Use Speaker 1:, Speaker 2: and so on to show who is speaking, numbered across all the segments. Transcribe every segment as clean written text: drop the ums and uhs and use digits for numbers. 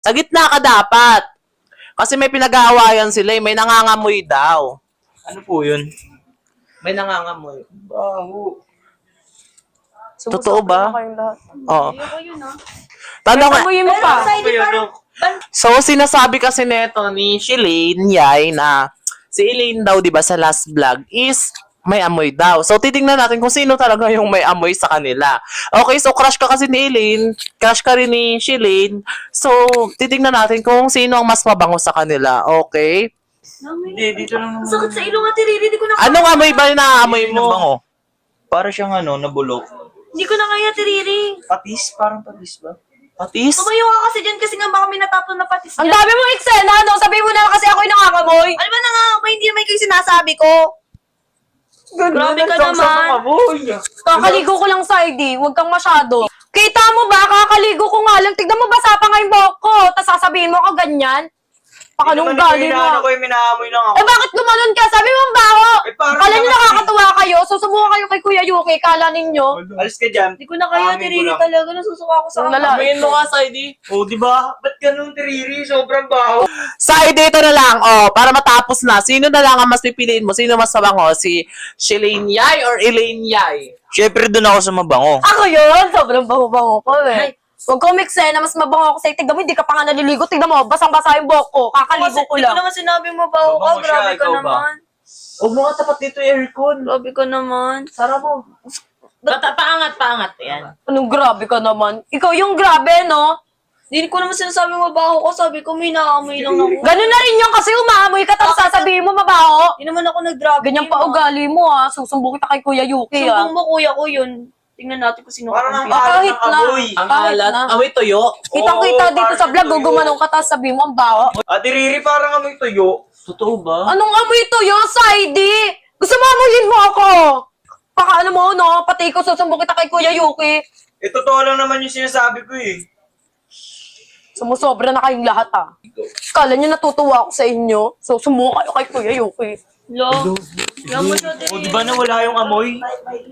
Speaker 1: Sa gitna ka dapat. Kasi may pinag-aawayan sila eh. May nangangamoy daw.
Speaker 2: Ano po yun?
Speaker 1: May nangangamoy.
Speaker 2: Baho.
Speaker 1: Totoo ba? Oo.
Speaker 3: Ayoko yun, ah.
Speaker 1: Tanong,
Speaker 4: Amoyin mo pa.
Speaker 1: so sinasabi kasi neto ni Shalane Yay na si Elaine daw 'di ba sa last vlog is may amoy daw. So titingnan natin kung sino talaga yung may amoy sa kanila. Okay, so crush ka kasi ni Elaine, crush ka rin ni Shalane. So titingnan natin kung sino ang mas mabango sa kanila. Okay?
Speaker 2: Hindi, dito lang naman.
Speaker 3: Sakit sa ilong, Ate Riri. Di ko na
Speaker 1: Anong amoy ba yung naaamoy
Speaker 2: Ano
Speaker 1: mo?
Speaker 2: bango? Para siyang nabulok.
Speaker 3: Hindi ko na kaya, Ate Riri.
Speaker 2: Patis? Parang patis ba?
Speaker 1: Patis?
Speaker 3: Tumayo ka kasi dyan kasi nga baka may natapon na patis
Speaker 4: Ang
Speaker 3: dyan.
Speaker 4: dami mong eksena, no? Sabihin mo na kasi ako'y nakakamoy.
Speaker 3: Ano ba na nga? Ba hindi naman kayo sinasabi ko? Grabe ka naman.
Speaker 4: Kakaligo ko lang sa ID, huwag kang masyado. Kita mo ba, kakaligo ko nga lang. Tignan mo, basa pa nga yung buhok ko. Tapos sasabihin mo ka ganyan. Pakanong galing mo.
Speaker 2: Ko yung minaamoy lang ako.
Speaker 4: Eh bakit gumanon ka? Sabi mo ang baho.
Speaker 2: Eh, parang
Speaker 4: Kala nyo
Speaker 2: naman
Speaker 4: nakakatuwa kayo. Susubukan kayo kay Kuya Yuki. Kala ninyo.
Speaker 2: Alis ka dyan.
Speaker 3: Hindi ko na kaya, Ate Riri, talaga. Nasusuka ako sa
Speaker 4: Ang lalaki.
Speaker 1: Amoyin mo nga sa ID.
Speaker 2: Oh, di ba? Ba't ganun, Tiriri? Sobrang baho.
Speaker 1: Sa ID ito na lang, para matapos na. Sino na lang ang mas pipiliin mo? Sino mas mabango? Si Shalane Yay or Elaine Yay?
Speaker 2: Siyempre doon ako sa mabango.
Speaker 4: Ako yun. Sobrang bango-bango ko eh. Huwag ko na mas mabango ako sa'yo. Tignan mo, hindi ka pa nga naliligo. Tignan mo, basang-basa yung buhok ko. Kakaligo ko
Speaker 3: Hindi
Speaker 4: lang.
Speaker 3: ko naman sinabi mo ba ako?
Speaker 2: Mabango siya,
Speaker 3: Grabe ka
Speaker 2: ikaw ba?
Speaker 3: naman.
Speaker 1: Huwag mo nga tapat dito yung aircon.
Speaker 3: Grabe ka naman.
Speaker 1: Sara mo.
Speaker 3: Paangat. Yan.
Speaker 4: Anong grabe ka naman? Ikaw yung grabe, no?
Speaker 3: Hindi ko naman sinasabi mabaho ko. Sabi ko, may naamoy lang ako.
Speaker 4: Ganun na rin yung kasi umaamoy ka tapos sasabihin mo mabaho.
Speaker 3: Hindi naman ako nag-drop.
Speaker 4: Ganyan pa ugali mo ah. Susumbong kita kay Kuya Yuki ah.
Speaker 3: Sumbong mo, kuya ko yun. Tingnan natin kung sino
Speaker 2: Parang ang
Speaker 3: kakampi.
Speaker 2: alat
Speaker 4: Kahit
Speaker 2: ng
Speaker 4: na.
Speaker 2: amoy.
Speaker 1: Ang
Speaker 4: Kahit
Speaker 1: alat.
Speaker 4: na.
Speaker 1: Amoy tuyo.
Speaker 4: Kitang-kita
Speaker 2: Oo,
Speaker 4: dito sa
Speaker 2: parang
Speaker 4: vlog,
Speaker 2: tuyo.
Speaker 4: gugumanong ka tapos sabihin mo ang baho.
Speaker 2: Ate Riri, parang amoy tuyo.
Speaker 1: Totoo ba?
Speaker 4: Anong amoy ito yung side? Gusto mo amoyin mo ako? Paka ano mo, no? Pati ko susumbong kita kay Kuya Yuki.
Speaker 2: Eh, totoo lang naman yung sinasabi ko eh.
Speaker 4: Sumusobra na kayong lahat ah. Kala nyo natutuwa ako sa inyo. So, sumuha kayo kay Kuya Yuki.
Speaker 3: Lo. Yan mo siya, Ate
Speaker 2: O,
Speaker 3: Riri.
Speaker 2: di ba nawala yung amoy?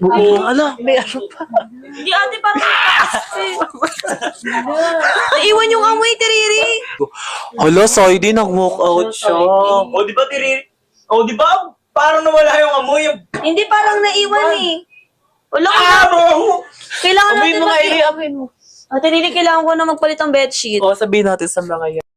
Speaker 1: Oo. Ala, may ano pa.
Speaker 3: Hindi, ate, parang naiwan yung amoy, Ate Riri.
Speaker 1: Ala, Saidi, nag-walk out siya.
Speaker 2: O, di ba, Tiriri? O, di ba? Parang nawala yung amoy.
Speaker 3: Hindi, parang naiwan eh. Wala ka na.
Speaker 2: Baho!
Speaker 3: Kailangan
Speaker 1: Amoyin
Speaker 3: natin
Speaker 1: mo nga, amoyin mo.
Speaker 3: Ate Riri, kailangan ko na magpalit ng bedsheet.
Speaker 1: O, sabihin natin sa mga yan.